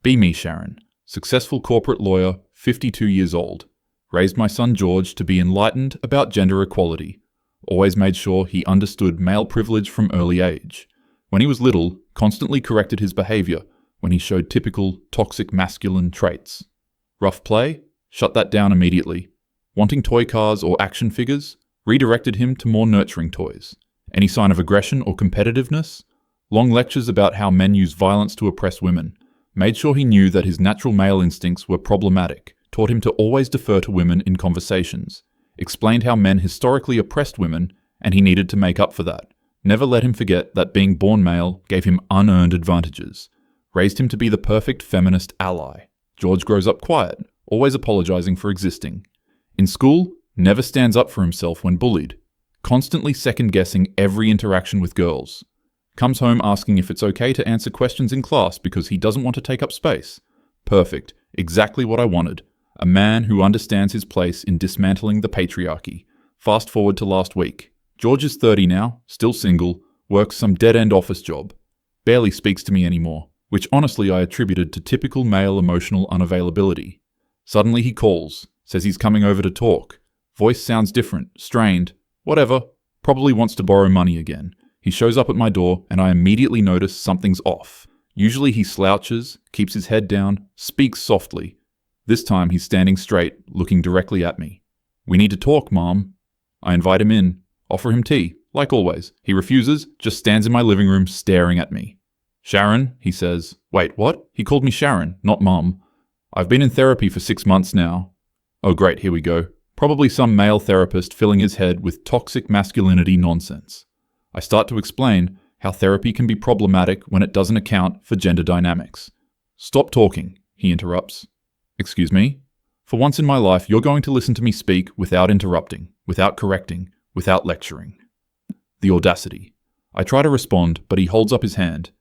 Be me, Sharon. Successful corporate lawyer, 52 years old. Raised my son George to be enlightened about gender equality. Always made sure he understood male privilege from early age. When he was little, constantly corrected his behavior when he showed typical toxic masculine traits. Rough play? Shut that down immediately. Wanting toy cars or action figures? Redirected him to more nurturing toys. Any sign of aggression or competitiveness? Long lectures about how men use violence to oppress women. Made sure he knew that his natural male instincts were problematic. Taught him to always defer to women in conversations. Explained how men historically oppressed women, and he needed to make up for that. Never let him forget that being born male gave him unearned advantages. Raised him to be the perfect feminist ally. George grows up quiet, always apologizing for existing. In school, never stands up for himself when bullied. Constantly second-guessing every interaction with girls. Comes home asking if it's okay to answer questions in class because he doesn't want to take up space. Perfect. Exactly what I wanted. A man who understands his place in dismantling the patriarchy. Fast forward to last week. George is 30 now, still single, works some dead-end office job. Barely speaks to me anymore, which honestly I attributed to typical male emotional unavailability. Suddenly he calls, says he's coming over to talk. Voice sounds different, strained, whatever. Probably wants to borrow money again. He shows up at my door and I immediately notice something's off. Usually he slouches, keeps his head down, speaks softly. This time he's standing straight, looking directly at me. We need to talk, Mom. I invite him in, offer him tea, like always. He refuses, just stands in my living room staring at me. Sharon, he says. Wait, what? He called me Sharon, not Mom. I've been in therapy for 6 months now. Oh great, here we go. Probably some male therapist filling his head with toxic masculinity nonsense. I start to explain how therapy can be problematic when it doesn't account for gender dynamics. Stop talking, he interrupts. Excuse me? For once in my life, you're going to listen to me speak without interrupting, without correcting, without lecturing. The audacity. I try to respond, but he holds up his hand.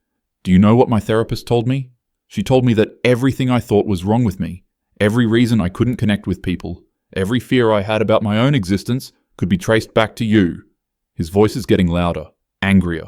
Do you know what my therapist told me? She told me that everything I thought was wrong with me, every reason I couldn't connect with people, every fear I had about my own existence could be traced back to you. His voice is getting louder, angrier.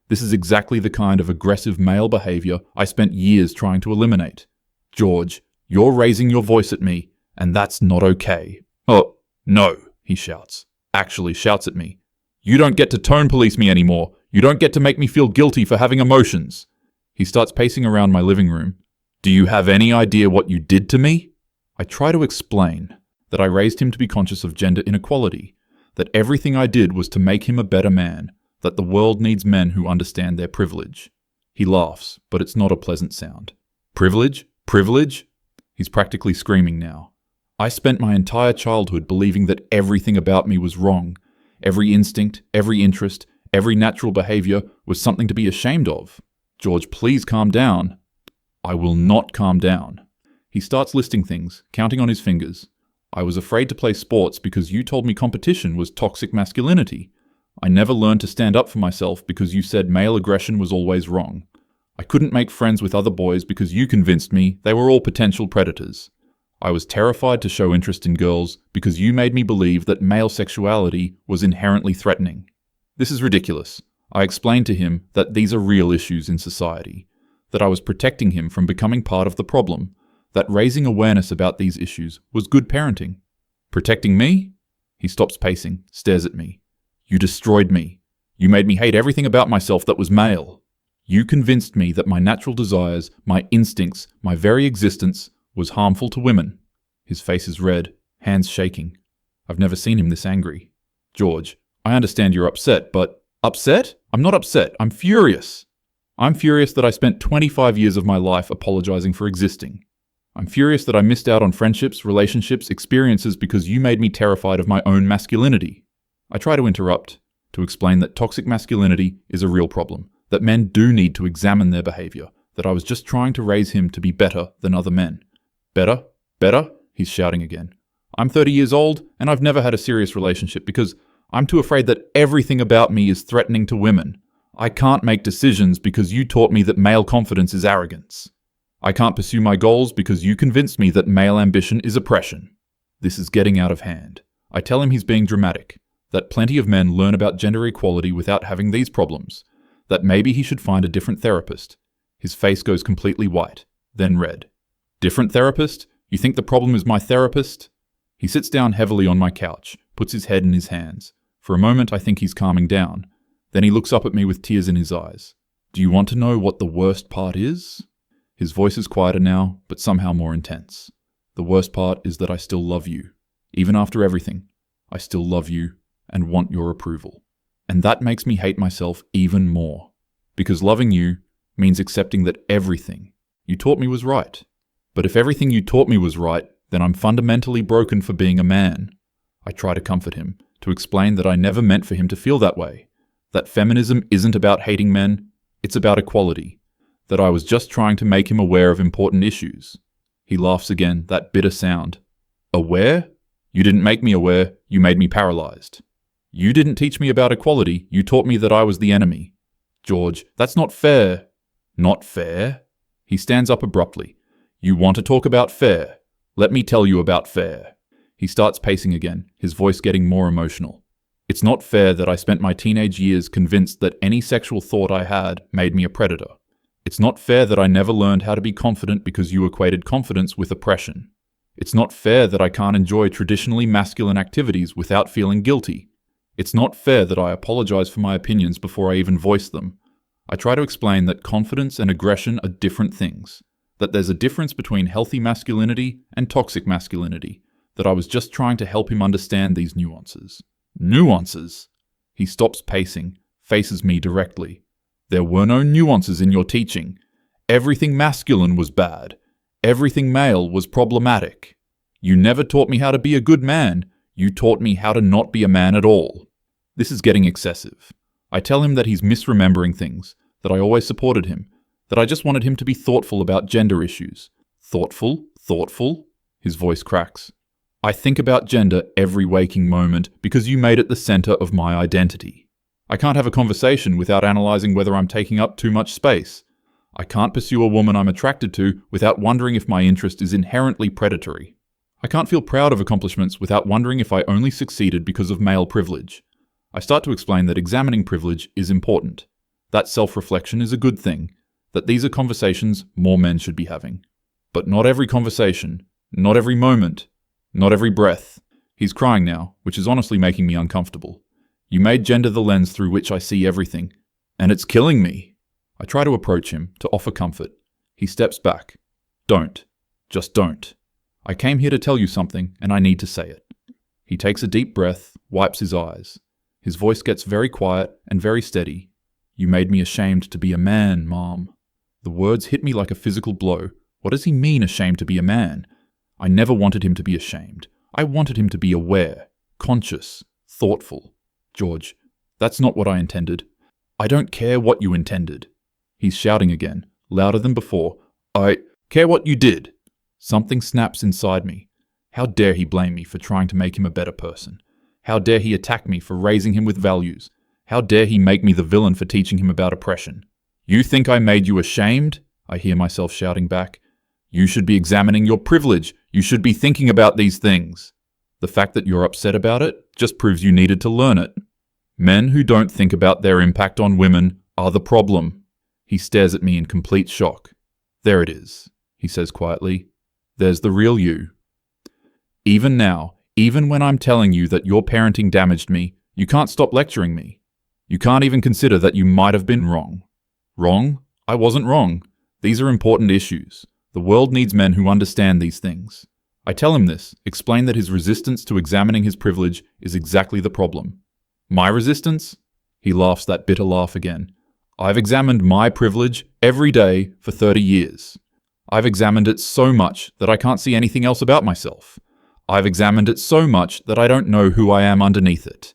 This is exactly the kind of aggressive male behavior I spent years trying to eliminate. George, you're raising your voice at me, and that's not okay. Oh, no, he shouts. Actually shouts at me. You don't get to tone police me anymore. You don't get to make me feel guilty for having emotions. He starts pacing around my living room. Do you have any idea what you did to me? I try to explain that I raised him to be conscious of gender inequality, that everything I did was to make him a better man, that the world needs men who understand their privilege. He laughs, but it's not a pleasant sound. Privilege? Privilege? He's practically screaming now. I spent my entire childhood believing that everything about me was wrong. Every instinct, every interest, every natural behavior was something to be ashamed of. George, please calm down. I will not calm down. He starts listing things, counting on his fingers. I was afraid to play sports because you told me competition was toxic masculinity. I never learned to stand up for myself because you said male aggression was always wrong. I couldn't make friends with other boys because you convinced me they were all potential predators. I was terrified to show interest in girls because you made me believe that male sexuality was inherently threatening. This is ridiculous. I explained to him that these are real issues in society, that I was protecting him from becoming part of the problem, that raising awareness about these issues was good parenting. Protecting me? He stops pacing, stares at me. You destroyed me. You made me hate everything about myself that was male. You convinced me that my natural desires, my instincts, my very existence was harmful to women. His face is red, hands shaking. I've never seen him this angry. George, I understand you're upset, but... Upset? I'm not upset. I'm furious. I'm furious that I spent 25 years of my life apologizing for existing. I'm furious that I missed out on friendships, relationships, experiences because you made me terrified of my own masculinity. I try to interrupt, to explain that toxic masculinity is a real problem, that men do need to examine their behavior, that I was just trying to raise him to be better than other men. Better? Better? He's shouting again. I'm 30 years old, and I've never had a serious relationship because I'm too afraid that everything about me is threatening to women. I can't make decisions because you taught me that male confidence is arrogance. I can't pursue my goals because you convinced me that male ambition is oppression. This is getting out of hand. I tell him he's being dramatic, that plenty of men learn about gender equality without having these problems, that maybe he should find a different therapist. His face goes completely white. then red. Different therapist? You think the problem is my therapist? He sits down heavily on my couch, puts his head in his hands. For a moment I think he's calming down. Then he looks up at me with tears in his eyes. Do you want to know what the worst part is? His voice is quieter now, but somehow more intense. The worst part is that I still love you. Even after everything, I still love you and want your approval. And that makes me hate myself even more. Because loving you means accepting that everything you taught me was right. But if everything you taught me was right, then I'm fundamentally broken for being a man. I try to comfort him, to explain that I never meant for him to feel that way. That feminism isn't about hating men, it's about equality. That I was just trying to make him aware of important issues. He laughs again, that bitter sound. Aware? You didn't make me aware, you made me paralyzed. You didn't teach me about equality, you taught me that I was the enemy. George, that's not fair. Not fair? He stands up abruptly. You want to talk about fair? Let me tell you about fair. He starts pacing again, his voice getting more emotional. It's not fair that I spent my teenage years convinced that any sexual thought I had made me a predator. It's not fair that I never learned how to be confident because you equated confidence with oppression. It's not fair that I can't enjoy traditionally masculine activities without feeling guilty. It's not fair that I apologize for my opinions before I even voice them. I try to explain that confidence and aggression are different things, that there's a difference between healthy masculinity and toxic masculinity, that I was just trying to help him understand these nuances. Nuances? He stops pacing, faces me directly. There were no nuances in your teaching. Everything masculine was bad. Everything male was problematic. You never taught me how to be a good man. You taught me how to not be a man at all. This is getting excessive. I tell him that he's misremembering things, that I always supported him, that I just wanted him to be thoughtful about gender issues. Thoughtful? Thoughtful? His voice cracks. I think about gender every waking moment because you made it the center of my identity. I can't have a conversation without analyzing whether I'm taking up too much space. I can't pursue a woman I'm attracted to without wondering if my interest is inherently predatory. I can't feel proud of accomplishments without wondering if I only succeeded because of male privilege. I start to explain that examining privilege is important, that self-reflection is a good thing, that these are conversations more men should be having. But not every conversation, not every moment, not every breath. He's crying now, which is honestly making me uncomfortable. You made gender the lens through which I see everything, and it's killing me. I try to approach him, to offer comfort. He steps back. Don't. Just don't. I came here to tell you something, and I need to say it. He takes a deep breath, wipes his eyes. His voice gets very quiet and very steady. You made me ashamed to be a man, Mom. The words hit me like a physical blow. What does he mean, ashamed to be a man? I never wanted him to be ashamed. I wanted him to be aware, conscious, thoughtful. George, that's not what I intended. I don't care what you intended. He's shouting again, louder than before. I care what you did. Something snaps inside me. How dare he blame me for trying to make him a better person? How dare he attack me for raising him with values? How dare he make me the villain for teaching him about oppression? You think I made you ashamed? I hear myself shouting back. You should be examining your privilege. You should be thinking about these things. The fact that you're upset about it just proves you needed to learn it. Men who don't think about their impact on women are the problem. He stares at me in complete shock. There it is, he says quietly. There's the real you. Even now, even when I'm telling you that your parenting damaged me, you can't stop lecturing me. You can't even consider that you might have been wrong. Wrong? I wasn't wrong. These are important issues. The world needs men who understand these things. I tell him this, explain that his resistance to examining his privilege is exactly the problem. My resistance? He laughs that bitter laugh again. I've examined my privilege every day for 30 years. I've examined it so much that I can't see anything else about myself. I've examined it so much that I don't know who I am underneath it.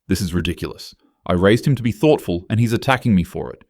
This is ridiculous. I raised him to be thoughtful and he's attacking me for it.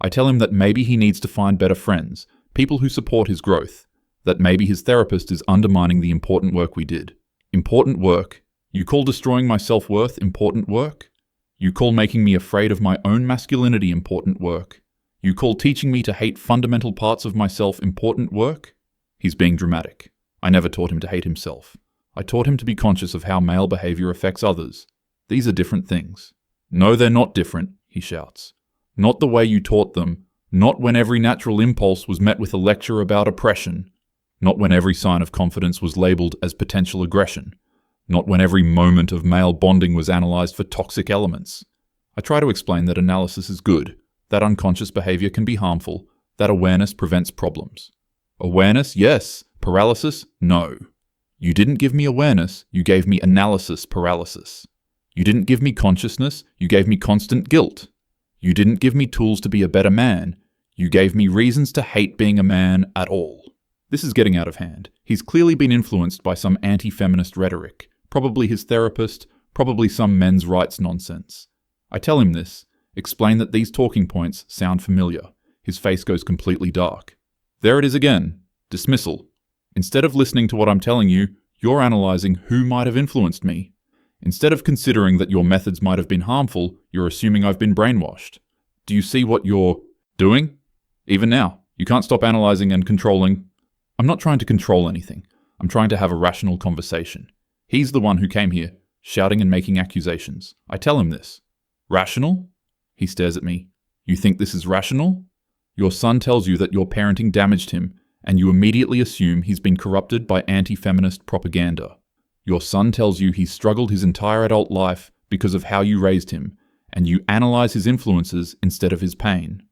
I tell him that maybe he needs to find better friends, people who support his growth, that maybe his therapist is undermining the important work we did. Important work? You call destroying my self-worth important work? You call making me afraid of my own masculinity important work? You call teaching me to hate fundamental parts of myself important work? He's being dramatic. I never taught him to hate himself. I taught him to be conscious of how male behavior affects others. These are different things. No, they're not different, he shouts. Not the way you taught them, Not when every natural impulse was met with a lecture about oppression. Not when every sign of confidence was labelled as potential aggression. Not when every moment of male bonding was analysed for toxic elements. I try to explain that analysis is good, that unconscious behaviour can be harmful, that awareness prevents problems. Awareness, yes. Paralysis, no. You didn't give me awareness, you gave me analysis paralysis. You didn't give me consciousness, you gave me constant guilt. You didn't give me tools to be a better man, you gave me reasons to hate being a man at all. This is getting out of hand. He's clearly been influenced by some anti-feminist rhetoric, probably his therapist, probably some men's rights nonsense. I tell him this, explain that these talking points sound familiar. His face goes completely dark. There it is again. Dismissal. Instead of listening to what I'm telling you, you're analysing who might have influenced me. Instead of considering that your methods might have been harmful, you're assuming I've been brainwashed. Do you see what you're doing? Even now, you can't stop analysing and controlling. I'm not trying to control anything. I'm trying to have a rational conversation. He's the one who came here, shouting and making accusations. I tell him this. Rational? He stares at me. You think this is rational? Your son tells you that your parenting damaged him, and you immediately assume he's been corrupted by anti-feminist propaganda. Your son tells you he's struggled his entire adult life because of how you raised him, and you analyse his influences instead of his pain.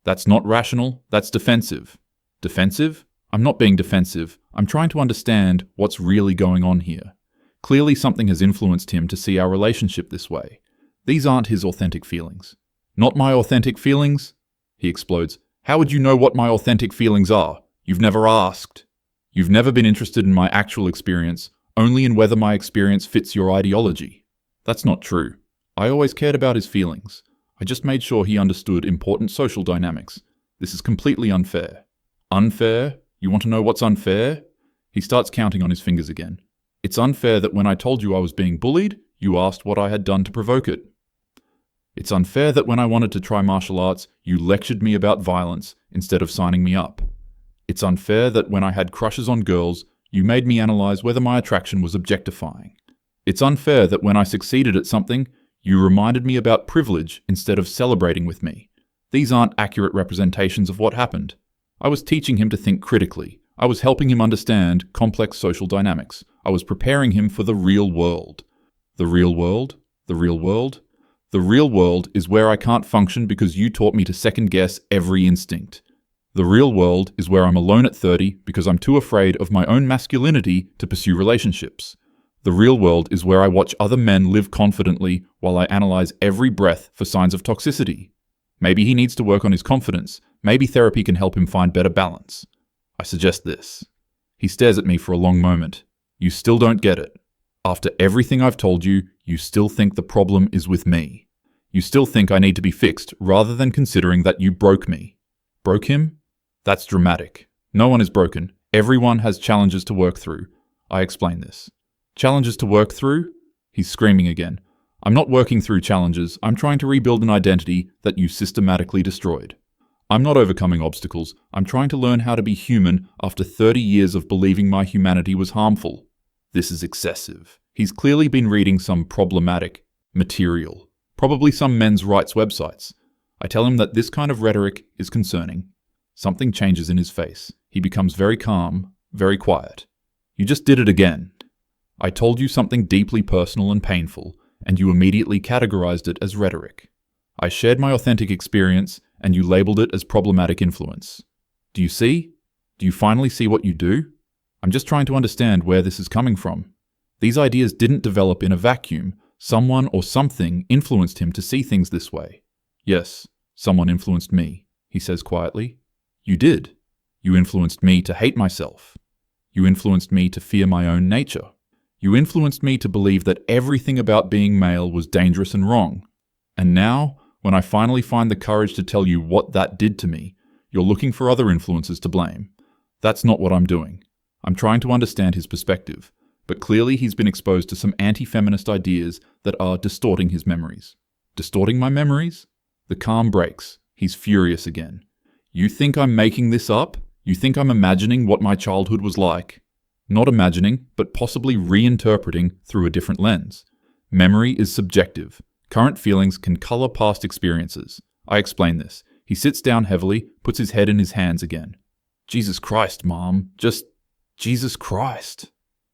That's not rational, that's defensive. Defensive? I'm not being defensive. I'm trying to understand what's really going on here. Clearly something has influenced him to see our relationship this way. These aren't his authentic feelings. Not my authentic feelings? He explodes. How would you know what my authentic feelings are? You've never asked. You've never been interested in my actual experience, only in whether my experience fits your ideology. That's not true. I always cared about his feelings. I just made sure he understood important social dynamics. This is completely unfair. Unfair? You want to know what's unfair? He starts counting on his fingers again. It's unfair that when I told you I was being bullied, you asked what I had done to provoke it. It's unfair that when I wanted to try martial arts, you lectured me about violence instead of signing me up. It's unfair that when I had crushes on girls, you made me analyse whether my attraction was objectifying. It's unfair that when I succeeded at something, you reminded me about privilege instead of celebrating with me. These aren't accurate representations of what happened. I was teaching him to think critically. I was helping him understand complex social dynamics. I was preparing him for the real world. The real world? The real world? The real world is where I can't function because you taught me to second-guess every instinct. The real world is where I'm alone at 30 because I'm too afraid of my own masculinity to pursue relationships. The real world is where I watch other men live confidently while I analyse every breath for signs of toxicity. Maybe he needs to work on his confidence. Maybe therapy can help him find better balance. I suggest this. He stares at me for a long moment. You still don't get it. After everything I've told you, you still think the problem is with me. You still think I need to be fixed rather than considering that you broke me. Broke him? That's dramatic. No one is broken. Everyone has challenges to work through. I explain this. Challenges to work through? He's screaming again. I'm not working through challenges. I'm trying to rebuild an identity that you systematically destroyed. I'm not overcoming obstacles. I'm trying to learn how to be human after 30 years of believing my humanity was harmful. This is excessive. He's clearly been reading some problematic material. Probably some men's rights websites. I tell him that this kind of rhetoric is concerning. Something changes in his face. He becomes very calm, very quiet. You just did it again. I told you something deeply personal and painful, and you immediately categorized it as rhetoric. I shared my authentic experience, and you labeled it as problematic influence. Do you see? Do you finally see what you do? I'm just trying to understand where this is coming from. These ideas didn't develop in a vacuum. Someone or something influenced him to see things this way. Yes, someone influenced me, he says quietly. You did. You influenced me to hate myself. You influenced me to fear my own nature. You influenced me to believe that everything about being male was dangerous and wrong. And now, when I finally find the courage to tell you what that did to me, you're looking for other influences to blame. That's not what I'm doing. I'm trying to understand his perspective, but clearly he's been exposed to some anti-feminist ideas that are distorting his memories. Distorting my memories? The calm breaks. He's furious again. You think I'm making this up? You think I'm imagining what my childhood was like? Not imagining, but possibly reinterpreting through a different lens. Memory is subjective. Current feelings can color past experiences. I explain this. He sits down heavily, puts his head in his hands again. Jesus Christ, Mom. Just Jesus Christ.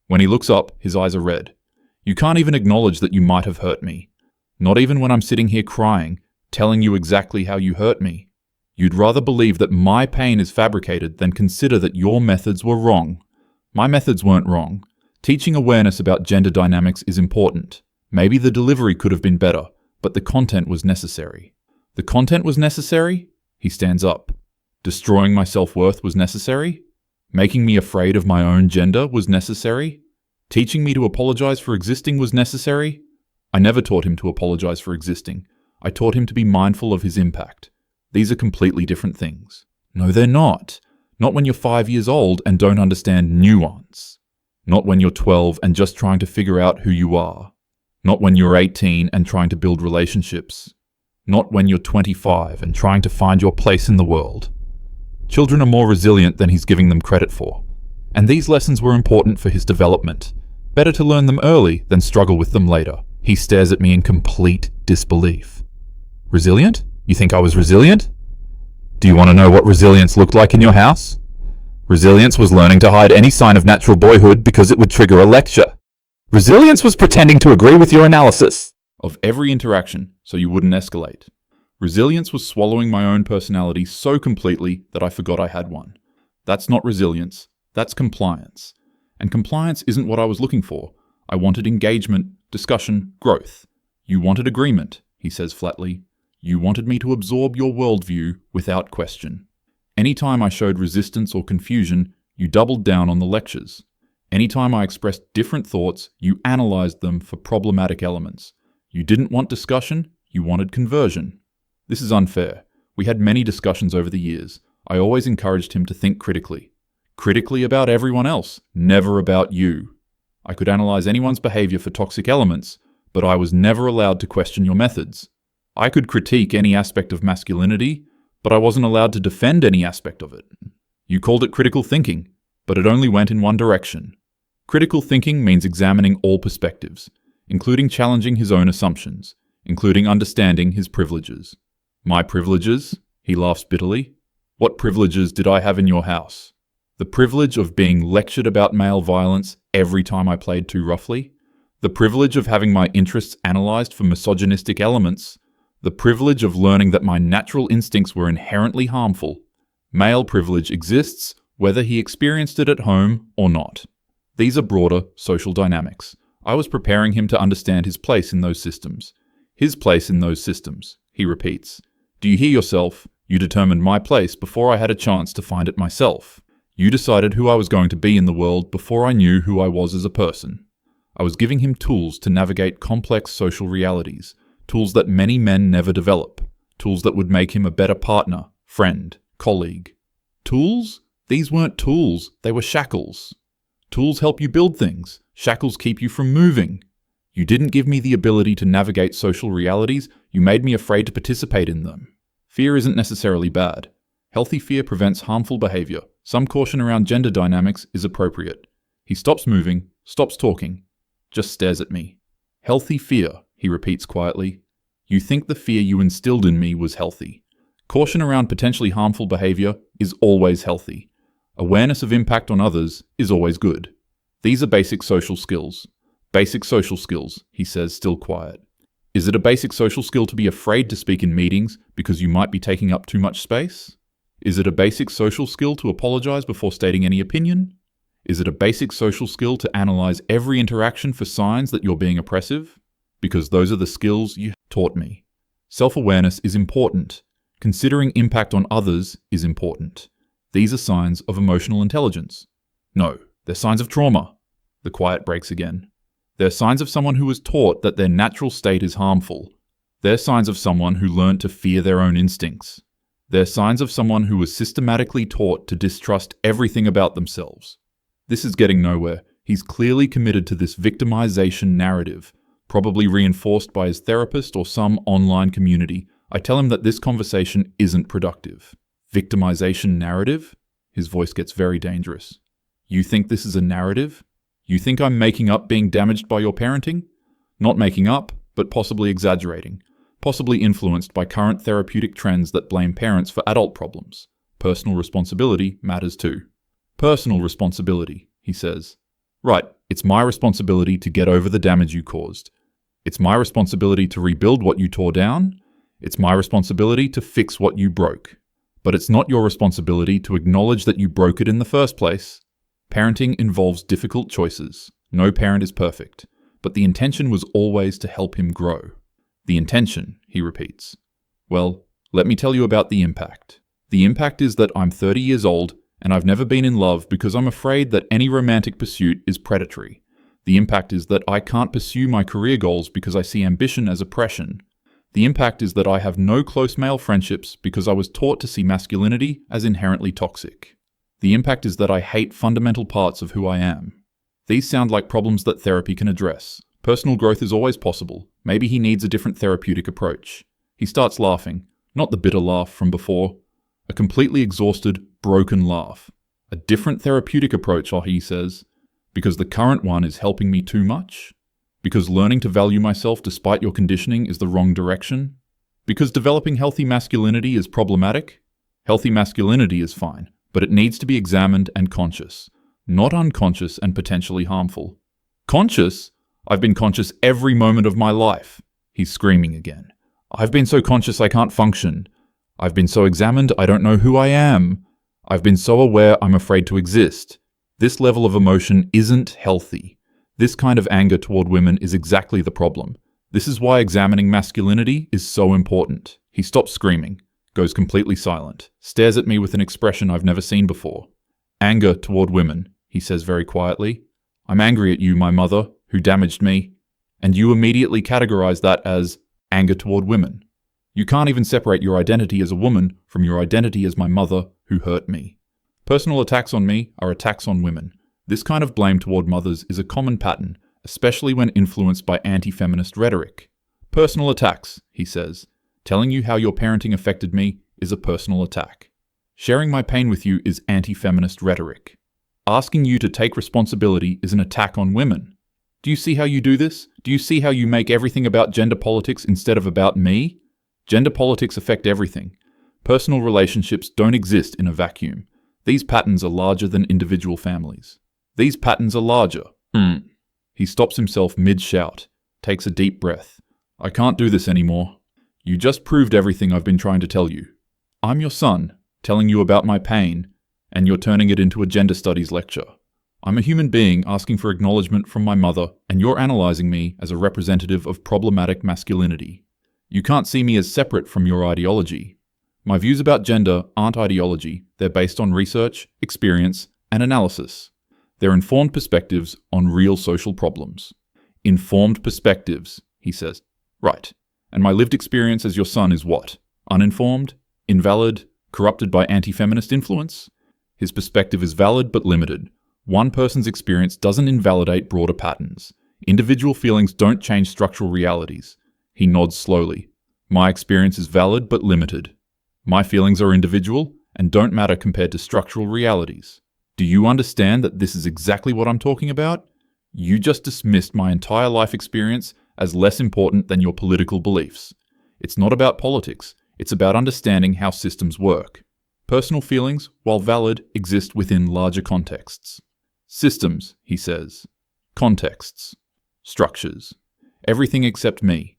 When he looks up, his eyes are red. You can't even acknowledge that you might have hurt me. Not even when I'm sitting here crying, telling you exactly how you hurt me. You'd rather believe that my pain is fabricated than consider that your methods were wrong. My methods weren't wrong. Teaching awareness about gender dynamics is important. Maybe the delivery could have been better, but the content was necessary. The content was necessary? He stands up. Destroying my self-worth was necessary? Making me afraid of my own gender was necessary? Teaching me to apologize for existing was necessary? I never taught him to apologize for existing. I taught him to be mindful of his impact. These are completely different things. No, they're not. Not when you're 5 years old and don't understand nuance. Not when you're 12 and just trying to figure out who you are. Not when you're 18 and trying to build relationships. Not when you're 25 and trying to find your place in the world. Children are more resilient than he's giving them credit for. And these lessons were important for his development. Better to learn them early than struggle with them later. He stares at me in complete disbelief. Resilient? You think I was resilient? Do you want to know what resilience looked like in your house? Resilience was learning to hide any sign of natural boyhood because it would trigger a lecture. Resilience was pretending to agree with your analysis of every interaction so you wouldn't escalate. Resilience was swallowing my own personality so completely that I forgot I had one. That's not resilience, that's compliance. And compliance isn't what I was looking for. I wanted engagement, discussion, growth. You wanted agreement, he says flatly. You wanted me to absorb your worldview without question. Anytime I showed resistance or confusion, you doubled down on the lectures. Anytime I expressed different thoughts, you analyzed them for problematic elements. You didn't want discussion, you wanted conversion. This is unfair. We had many discussions over the years. I always encouraged him to think critically. Critically about everyone else, never about you. I could analyze anyone's behavior for toxic elements, but I was never allowed to question your methods. I could critique any aspect of masculinity, but I wasn't allowed to defend any aspect of it. You called it critical thinking, but it only went in one direction. Critical thinking means examining all perspectives, including challenging his own assumptions, including understanding his privileges. My privileges? He laughs bitterly. What privileges did I have in your house? The privilege of being lectured about male violence every time I played too roughly? The privilege of having my interests analyzed for misogynistic elements? The privilege of learning that my natural instincts were inherently harmful? Male privilege exists whether he experienced it at home or not. These are broader social dynamics. I was preparing him to understand his place in those systems. His place in those systems, he repeats. Do you hear yourself? You determined my place before I had a chance to find it myself. You decided who I was going to be in the world before I knew who I was as a person. I was giving him tools to navigate complex social realities, tools that many men never develop, tools that would make him a better partner, friend, colleague. Tools? These weren't tools, they were shackles. Tools help you build things. Shackles keep you from moving. You didn't give me the ability to navigate social realities, you made me afraid to participate in them. Fear isn't necessarily bad. Healthy fear prevents harmful behavior. Some caution around gender dynamics is appropriate. He stops moving, stops talking, just stares at me. Healthy fear, he repeats quietly. You think the fear you instilled in me was healthy. Caution around potentially harmful behavior is always healthy. Awareness of impact on others is always good. These are basic social skills. Basic social skills, he says, still quiet. Is it a basic social skill to be afraid to speak in meetings because you might be taking up too much space? Is it a basic social skill to apologize before stating any opinion? Is it a basic social skill to analyze every interaction for signs that you're being oppressive? Because those are the skills you taught me. Self-awareness is important. Considering impact on others is important. These are signs of emotional intelligence. No, they're signs of trauma. The quiet breaks again. They're signs of someone who was taught that their natural state is harmful. They're signs of someone who learned to fear their own instincts. They're signs of someone who was systematically taught to distrust everything about themselves. This is getting nowhere. He's clearly committed to this victimization narrative, probably reinforced by his therapist or some online community. I tell him that this conversation isn't productive. Victimization narrative? His voice gets very dangerous. You think this is a narrative? You think I'm making up being damaged by your parenting? Not making up, but possibly exaggerating. possibly influenced by current therapeutic trends that blame parents for adult problems. Personal responsibility matters too. Personal responsibility, he says. Right, it's my responsibility to get over the damage you caused. It's my responsibility to rebuild what you tore down. It's my responsibility to fix what you broke. But it's not your responsibility to acknowledge that you broke it in the first place. Parenting involves difficult choices. No parent is perfect, but the intention was always to help him grow. The intention, he repeats. Well, let me tell you about the impact. The impact is that I'm 30 years old and I've never been in love because I'm afraid that any romantic pursuit is predatory. The impact is that I can't pursue my career goals because I see ambition as oppression. The impact is that I have no close male friendships because I was taught to see masculinity as inherently toxic. The impact is that I hate fundamental parts of who I am. These sound like problems that therapy can address. Personal growth is always possible. Maybe he needs a different therapeutic approach. He starts laughing, not the bitter laugh from before. A completely exhausted, broken laugh. A different therapeutic approach, he says, because the current one is helping me too much? Because learning to value myself despite your conditioning is the wrong direction? Because developing healthy masculinity is problematic? Healthy masculinity is fine, but it needs to be examined and conscious, not unconscious and potentially harmful. Conscious? I've been conscious every moment of my life. He's screaming again. I've been so conscious I can't function. I've been so examined I don't know who I am. I've been so aware I'm afraid to exist. This level of emotion isn't healthy. This kind of anger toward women is exactly the problem. This is why examining masculinity is so important. He stops screaming, goes completely silent, stares at me with an expression I've never seen before. Anger toward women, he says very quietly. I'm angry at you, my mother, who damaged me. And you immediately categorize that as anger toward women. You can't even separate your identity as a woman from your identity as my mother, who hurt me. Personal attacks on me are attacks on women. This kind of blame toward mothers is a common pattern, especially when influenced by anti-feminist rhetoric. Personal attacks, he says. Telling you how your parenting affected me is a personal attack. Sharing my pain with you is anti-feminist rhetoric. Asking you to take responsibility is an attack on women. Do you see how you do this? Do you see how you make everything about gender politics instead of about me? Gender politics affect everything. Personal relationships don't exist in a vacuum. These patterns are larger than individual families. These patterns are larger. He stops himself mid-shout, takes a deep breath. I can't do this anymore. You just proved everything I've been trying to tell you. I'm your son, telling you about my pain, and you're turning it into a gender studies lecture. I'm a human being asking for acknowledgement from my mother, and you're analyzing me as a representative of problematic masculinity. You can't see me as separate from your ideology. My views about gender aren't ideology. They're based on research, experience, and analysis. They're informed perspectives on real social problems. Informed perspectives, he says. Right. And my lived experience as your son is what? Uninformed? Invalid? Corrupted by anti-feminist influence? His perspective is valid but limited. One person's experience doesn't invalidate broader patterns. Individual feelings don't change structural realities. He nods slowly. My experience is valid but limited. My feelings are individual and don't matter compared to structural realities. Do you understand that this is exactly what I'm talking about? You just dismissed my entire life experience as less important than your political beliefs. It's not about politics. It's about understanding how systems work. Personal feelings, while valid, exist within larger contexts. Systems, he says. Contexts. Structures. Everything except me.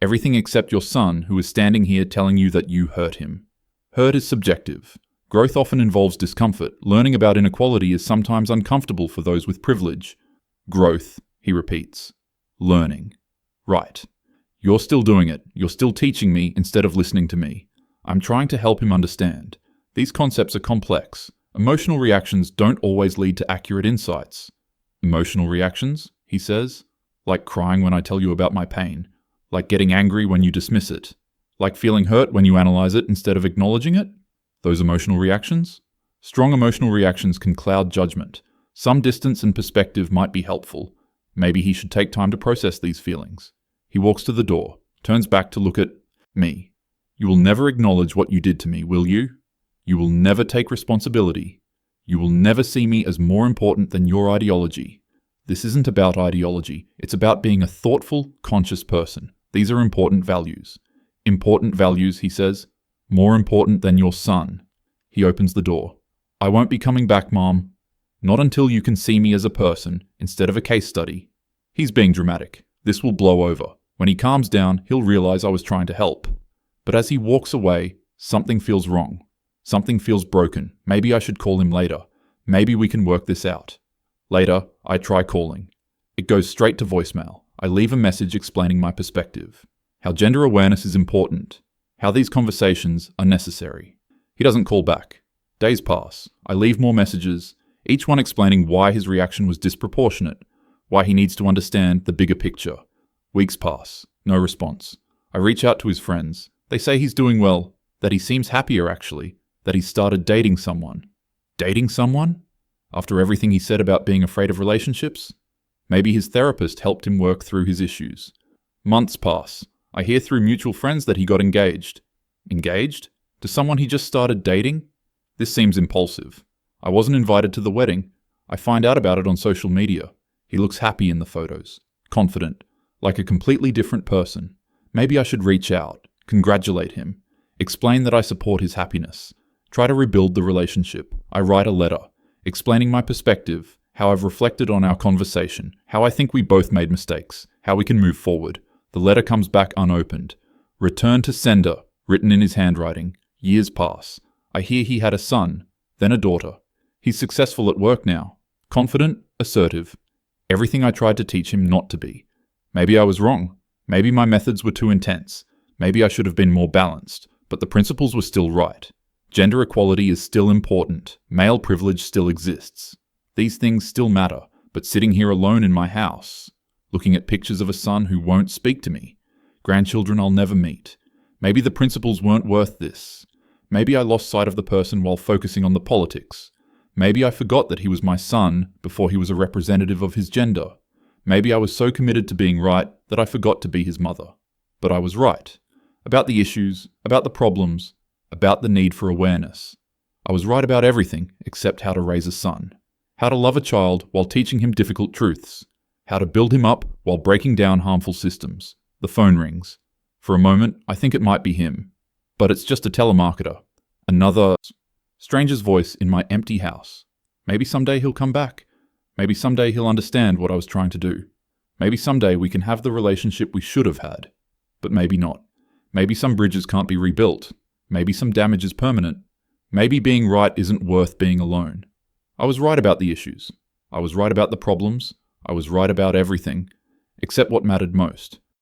Everything except your son, who is standing here telling you that you hurt him. Hurt is subjective. Growth often involves discomfort. Learning about inequality is sometimes uncomfortable for those with privilege. Growth, he repeats. Learning. Right. You're still doing it. You're still teaching me instead of listening to me. I'm trying to help him understand. These concepts are complex. Emotional reactions don't always lead to accurate insights. Emotional reactions, he says, like crying when I tell you about my pain, like getting angry when you dismiss it, like feeling hurt when you analyze it instead of acknowledging it. Those emotional reactions? Strong emotional reactions can cloud judgment. Some distance and perspective might be helpful. Maybe he should take time to process these feelings. He walks to the door, turns back to look at me. You will never acknowledge what you did to me, will you? You will never take responsibility. You will never see me as more important than your ideology. This isn't about ideology. It's about being a thoughtful, conscious person. These are important values. Important values, he says. More important than your son. He opens the door. I won't be coming back, Mom. Not until you can see me as a person instead of a case study. He's being dramatic. This will blow over. When he calms down, he'll realize I was trying to help. But as he walks away, something feels wrong. Something feels broken. Maybe I should call him later. Maybe we can work this out. Later, I try calling. It goes straight to voicemail. I leave a message explaining my perspective. How gender awareness is important. How these conversations are necessary. He doesn't call back. Days pass. I leave more messages, each one explaining why his reaction was disproportionate, why he needs to understand the bigger picture. Weeks pass. No response. I reach out to his friends. They say he's doing well, that he seems happier actually, that he's started dating someone. Dating someone? After everything he said about being afraid of relationships? Maybe his therapist helped him work through his issues. Months pass. I hear through mutual friends that he got engaged. Engaged? To someone he just started dating? This seems impulsive. I wasn't invited to the wedding. I find out about it on social media. He looks happy in the photos. Confident. Like a completely different person. Maybe I should reach out. Congratulate him. Explain that I support his happiness. Try to rebuild the relationship. I write a letter, explaining my perspective, how I've reflected on our conversation, how I think we both made mistakes, how we can move forward. The letter comes back unopened. Return to sender, written in his handwriting. Years pass. I hear he had a son, then a daughter. He's successful at work now. Confident, assertive. Everything I tried to teach him not to be. Maybe I was wrong. Maybe my methods were too intense. Maybe I should have been more balanced. But the principles were still right. Gender equality is still important. Male privilege still exists. These things still matter. But sitting here alone in my house, looking at pictures of a son who won't speak to me, grandchildren I'll never meet. Maybe the principles weren't worth this. Maybe I lost sight of the person while focusing on the politics. Maybe I forgot that he was my son before he was a representative of his gender. Maybe I was so committed to being right that I forgot to be his mother. But I was right. About the issues, about the problems, about the need for awareness. I was right about everything except how to raise a son. How to love a child while teaching him difficult truths. How to build him up while breaking down harmful systems. The phone rings. For a moment, I think it might be him. But it's just a telemarketer. Another stranger's voice in my empty house. Maybe someday he'll come back. Maybe someday he'll understand what I was trying to do. Maybe someday we can have the relationship we should have had. But maybe not. Maybe some bridges can't be rebuilt. Maybe some damage is permanent. Maybe being right isn't worth being alone. I was right about the issues. I was right about the problems. I was right about everything, except what mattered most.